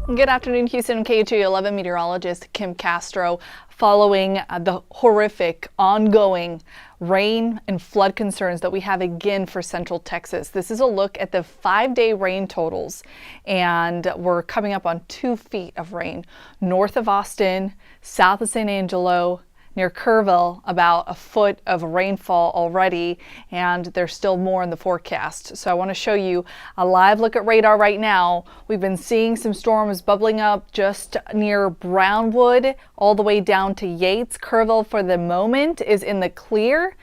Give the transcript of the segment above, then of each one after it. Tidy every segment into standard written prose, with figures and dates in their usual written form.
Good afternoon, Houston. KHOU 11 meteorologist Kim Castro. Following the horrific ongoing rain and flood concerns that we have again for Central Texas. This is a look at the 5-day rain totals, and we're coming up on 2 feet of rain north of Austin, south of San Angelo, near Kerrville, about a foot of rainfall already, and there's still more in the forecast. So I want to show you a live look at radar right now. We've been seeing some storms bubbling up just near Brownwood all the way down to Yates. Kerrville for the moment is in the clear.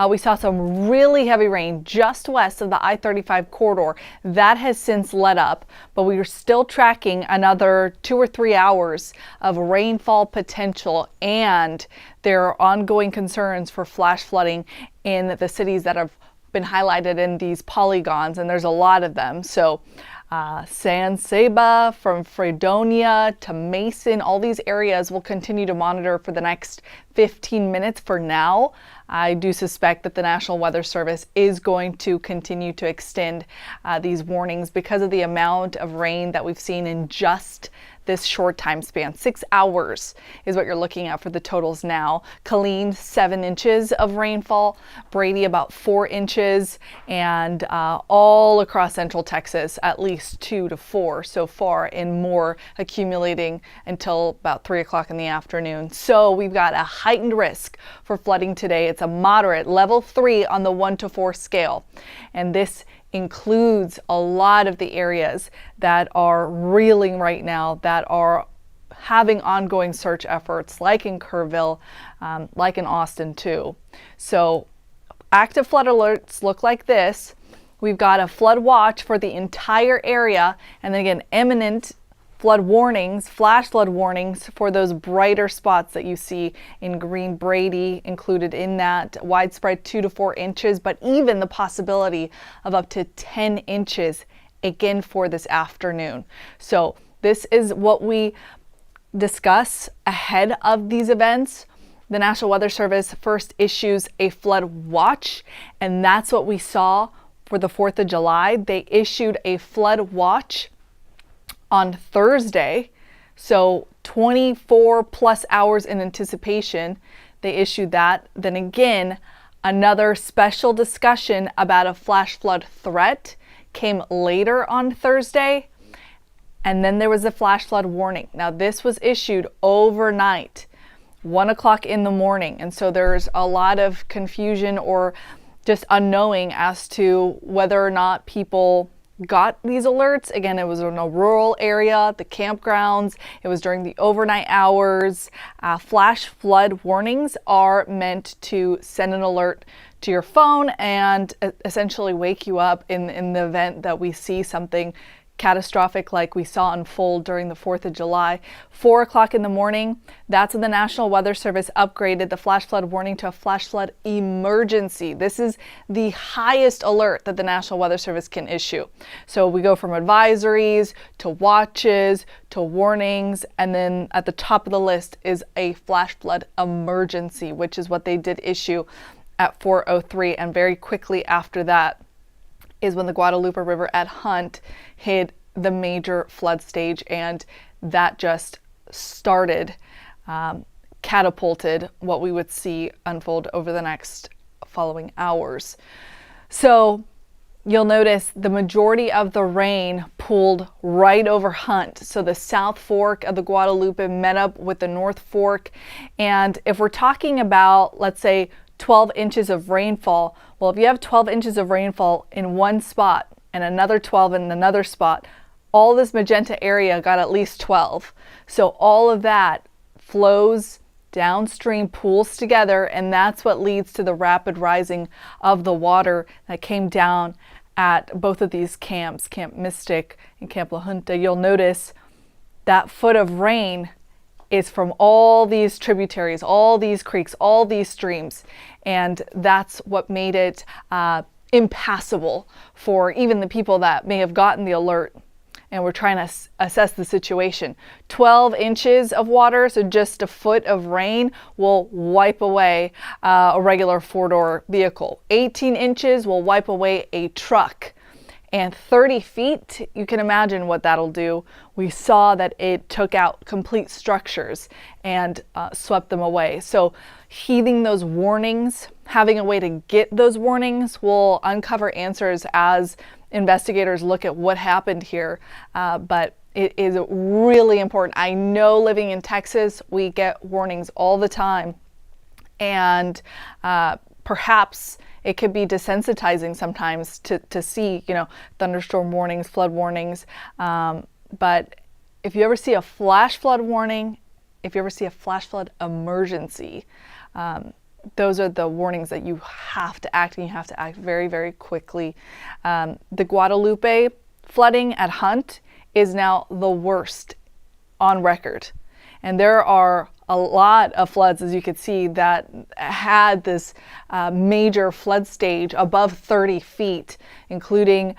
We saw some really heavy rain just west of the I-35 corridor. That has since let up, but we are still tracking another 2 or 3 hours of rainfall potential, and there are ongoing concerns for flash flooding in the cities that have been highlighted in these polygons, and there's a lot of them. So San Saba, from Fredonia to Mason, all these areas will continue to monitor for the next 15 minutes. For now, I do suspect that the National Weather Service is going to continue to extend these warnings because of the amount of rain that we've seen in just this short time span. 6 hours is what you're looking at for the totals now. Killeen, 7 inches of rainfall, Brady about 4 inches, and all across Central Texas at least 2 to 4 so far, and more accumulating until about 3 o'clock in the afternoon. So we've got a heightened risk for flooding today. It's a moderate level 3 on the 1 to 4 scale, and this includes a lot of the areas that are reeling right now, that are having ongoing search efforts, like in Kerrville, like in Austin too. So active flood alerts look like this. We've got a flood watch for the entire area, and then again, imminent flood warnings, flash flood warnings for those brighter spots that you see in green. Brady included in that, widespread 2 to 4 inches, but even the possibility of up to 10 inches again for this afternoon. So this is what we discuss ahead of these events. The National Weather Service first issues a flood watch, and that's what we saw for the 4th of July. They issued a flood watch on Thursday, so 24 plus hours in anticipation. They issued that. Then again, another special discussion about a flash flood threat came later on Thursday, and then there was a flash flood warning. Now this was issued overnight, 1 o'clock in the morning, and so there's a lot of confusion or just unknowing as to whether or not people got these alerts. Again, it was in a rural area, the campgrounds. It was during the overnight hours. Flash flood warnings are meant to send an alert to your phone and essentially wake you up in the event that we see something catastrophic like we saw unfold during the 4th of July. 4 o'clock in the morning, that's when the National Weather Service upgraded the flash flood warning to a flash flood emergency. This is the highest alert that the National Weather Service can issue. So we go from advisories to watches to warnings, and then at the top of the list is a flash flood emergency, which is what they did issue at 4:03, and very quickly after that is when the Guadalupe River at Hunt hit the major flood stage, and that just started, catapulted what we would see unfold over the next following hours. So you'll notice the majority of the rain pulled right over Hunt. So the South Fork of the Guadalupe met up with the North Fork, and if we're talking about, let's say, 12 inches of rainfall. Well, if you have 12 inches of rainfall in one spot and another 12 in another spot, all this magenta area got at least 12. So all of that flows downstream, pools together, and that's what leads to the rapid rising of the water that came down at both of these camps, Camp Mystic and Camp La Junta. You'll notice that foot of rain is from all these tributaries, all these creeks, all these streams, and that's what made it impassable for even the people that may have gotten the alert and we're trying to assess the situation. 12 inches of water, so just a foot of rain, will wipe away a regular four-door vehicle. 18 inches will wipe away a truck. And 30 feet, you can imagine what that'll do we saw that it took out complete structures and swept them away. So heeding those warnings, having a way to get those warnings will uncover answers as investigators look at what happened here. But it is really important. I know living in Texas, we get warnings all the time. And perhaps it could be desensitizing sometimes to see, thunderstorm warnings, flood warnings. But if you ever see a flash flood warning, if you ever see a flash flood emergency, those are the warnings that you have to act, and you have to act very, very quickly. The Guadalupe flooding at Hunt is now the worst on record. And there are a lot of floods, as you can see, that had this major flood stage above 30 feet, including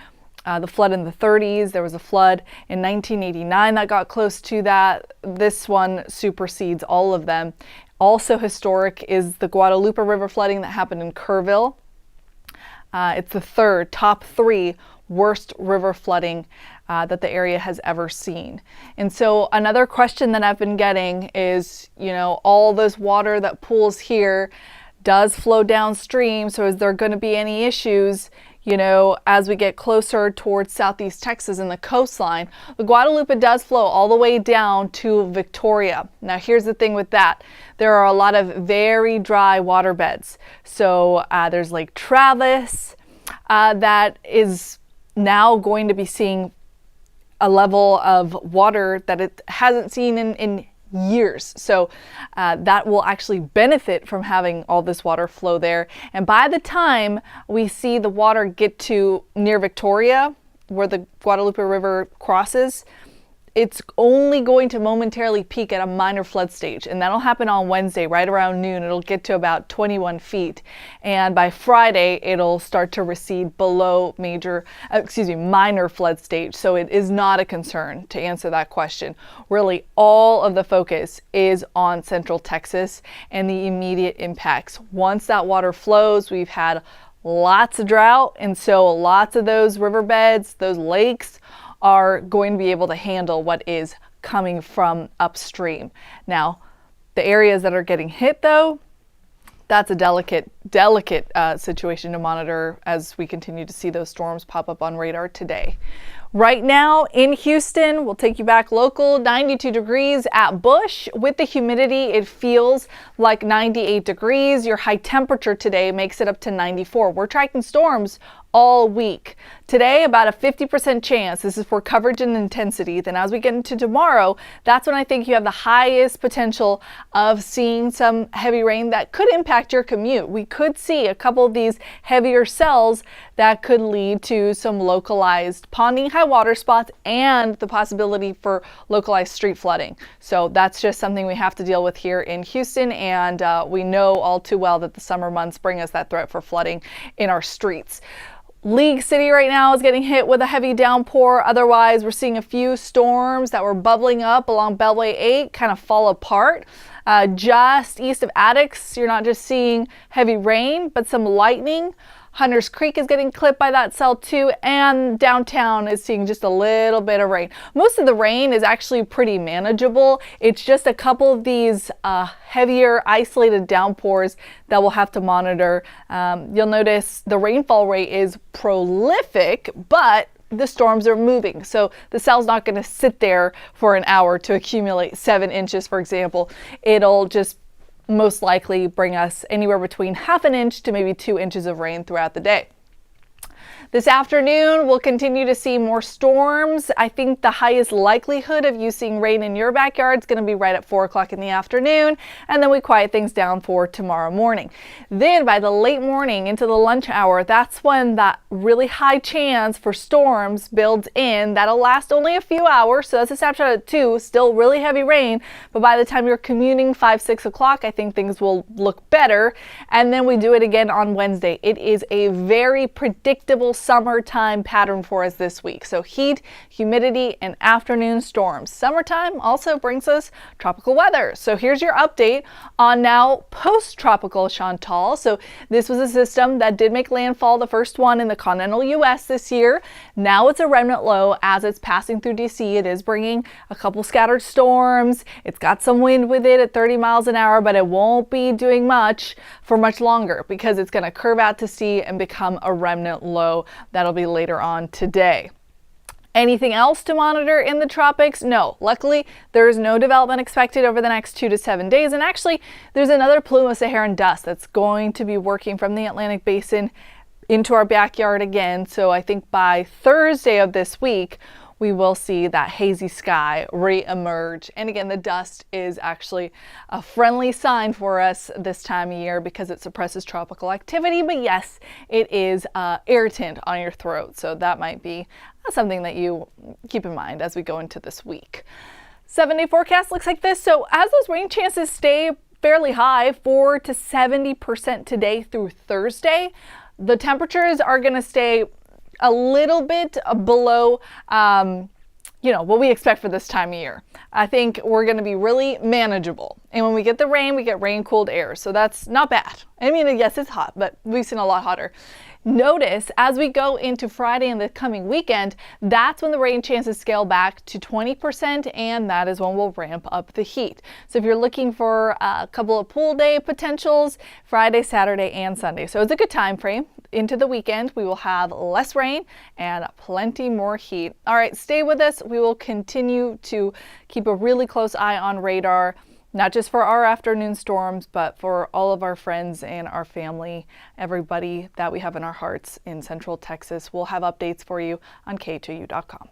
the flood in the 30s. There was a flood in 1989 that got close to that. This one supersedes all of them. Also historic is the Guadalupe River flooding that happened in Kerrville. It's the top three worst river flooding that the area has ever seen. And so another question that I've been getting is, all this water that pools here does flow downstream. So is there going to be any issues, as we get closer towards southeast Texas and the coastline? The Guadalupe does flow all the way down to Victoria. Now, here's the thing with that. There are a lot of very dry waterbeds. So there's Lake Travis that is now going to be seeing a level of water that it hasn't seen in years. So that will actually benefit from having all this water flow there. And by the time we see the water get to near Victoria, where the Guadalupe River crosses, it's only going to momentarily peak at a minor flood stage, and that'll happen on Wednesday right around noon. It'll get to about 21 feet, and by Friday it'll start to recede below minor flood stage. So it is not a concern, to answer that question. Really, all of the focus is on Central Texas and the immediate impacts. Once that water flows, we've had lots of drought, and so lots of those riverbeds, those lakes, are going to be able to handle what is coming from upstream. Now, the areas that are getting hit, though, that's a delicate situation to monitor as we continue to see those storms pop up on radar today. Right now in Houston, we'll take you back local, 92 degrees at Bush. With the humidity, it feels like 98 degrees. Your high temperature today makes it up to 94. We're tracking storms all week. Today, about a 50% chance. This is for coverage and intensity. Then as we get into tomorrow, that's when I think you have the highest potential of seeing some heavy rain that could impact your commute. We could see a couple of these heavier cells that could lead to some localized ponding, high water spots, and the possibility for localized street flooding. So that's just something we have to deal with here in Houston, and we know all too well that the summer months bring us that threat for flooding in our streets. League City right now is getting hit with a heavy downpour. Otherwise, we're seeing a few storms that were bubbling up along Beltway 8 kind of fall apart. Just east of Addicks, you're not just seeing heavy rain, but some lightning. Hunters Creek is getting clipped by that cell too, and downtown is seeing just a little bit of rain. Most of the rain is actually pretty manageable. It's just a couple of these heavier isolated downpours that we'll have to monitor. You'll notice the rainfall rate is prolific, but the storms are moving. So the cell's not going to sit there for an hour to accumulate 7 inches, for example. It'll just most likely bring us anywhere between ½ an inch to maybe 2 inches of rain throughout the day. This afternoon, we'll continue to see more storms. I think the highest likelihood of you seeing rain in your backyard is going to be right at 4 o'clock in the afternoon, and then we quiet things down for tomorrow morning. Then by the late morning into the lunch hour, that's when that really high chance for storms builds in. That'll last only a few hours, so that's a snapshot at 2, still really heavy rain, but by the time you're commuting 5, 6 o'clock, I think things will look better. And then we do it again on Wednesday. It is a very predictable summertime pattern for us this week. So heat, humidity, and afternoon storms. Summertime also brings us tropical weather. So here's your update on now post-tropical Chantal. So this was a system that did make landfall, the first one in the continental U.S. this year. Now it's a remnant low as it's passing through D.C. It is bringing a couple scattered storms. It's got some wind with it at 30 miles an hour, but it won't be doing much for much longer because it's going to curve out to sea and become a remnant low. That'll be later on today. Anything else to monitor in the tropics? No. Luckily, there is no development expected over the next 2 to 7 days. And actually, there's another plume of Saharan dust that's going to be working from the Atlantic Basin into our backyard again. So I think by Thursday of this week, we will see that hazy sky re-emerge. And again, the dust is actually a friendly sign for us this time of year because it suppresses tropical activity. But yes, it is irritant on your throat. So that might be something that you keep in mind as we go into this week. 7-day forecast looks like this. So as those rain chances stay fairly high, 4 to 70% today through Thursday, the temperatures are going to stay a little bit below, what we expect for this time of year. I think we're going to be really manageable. And when we get the rain, we get rain-cooled air. So that's not bad. I mean, yes, it's hot, but we've seen a lot hotter. Notice as we go into Friday and the coming weekend, that's when the rain chances scale back to 20%, and that is when we'll ramp up the heat. So if you're looking for a couple of pool day potentials, Friday, Saturday, and Sunday. So it's a good time frame. Into the weekend, we will have less rain and plenty more heat. All right, stay with us. We will continue to keep a really close eye on radar, not just for our afternoon storms, but for all of our friends and our family, everybody that we have in our hearts in Central Texas. We'll have updates for you on KHOU.com.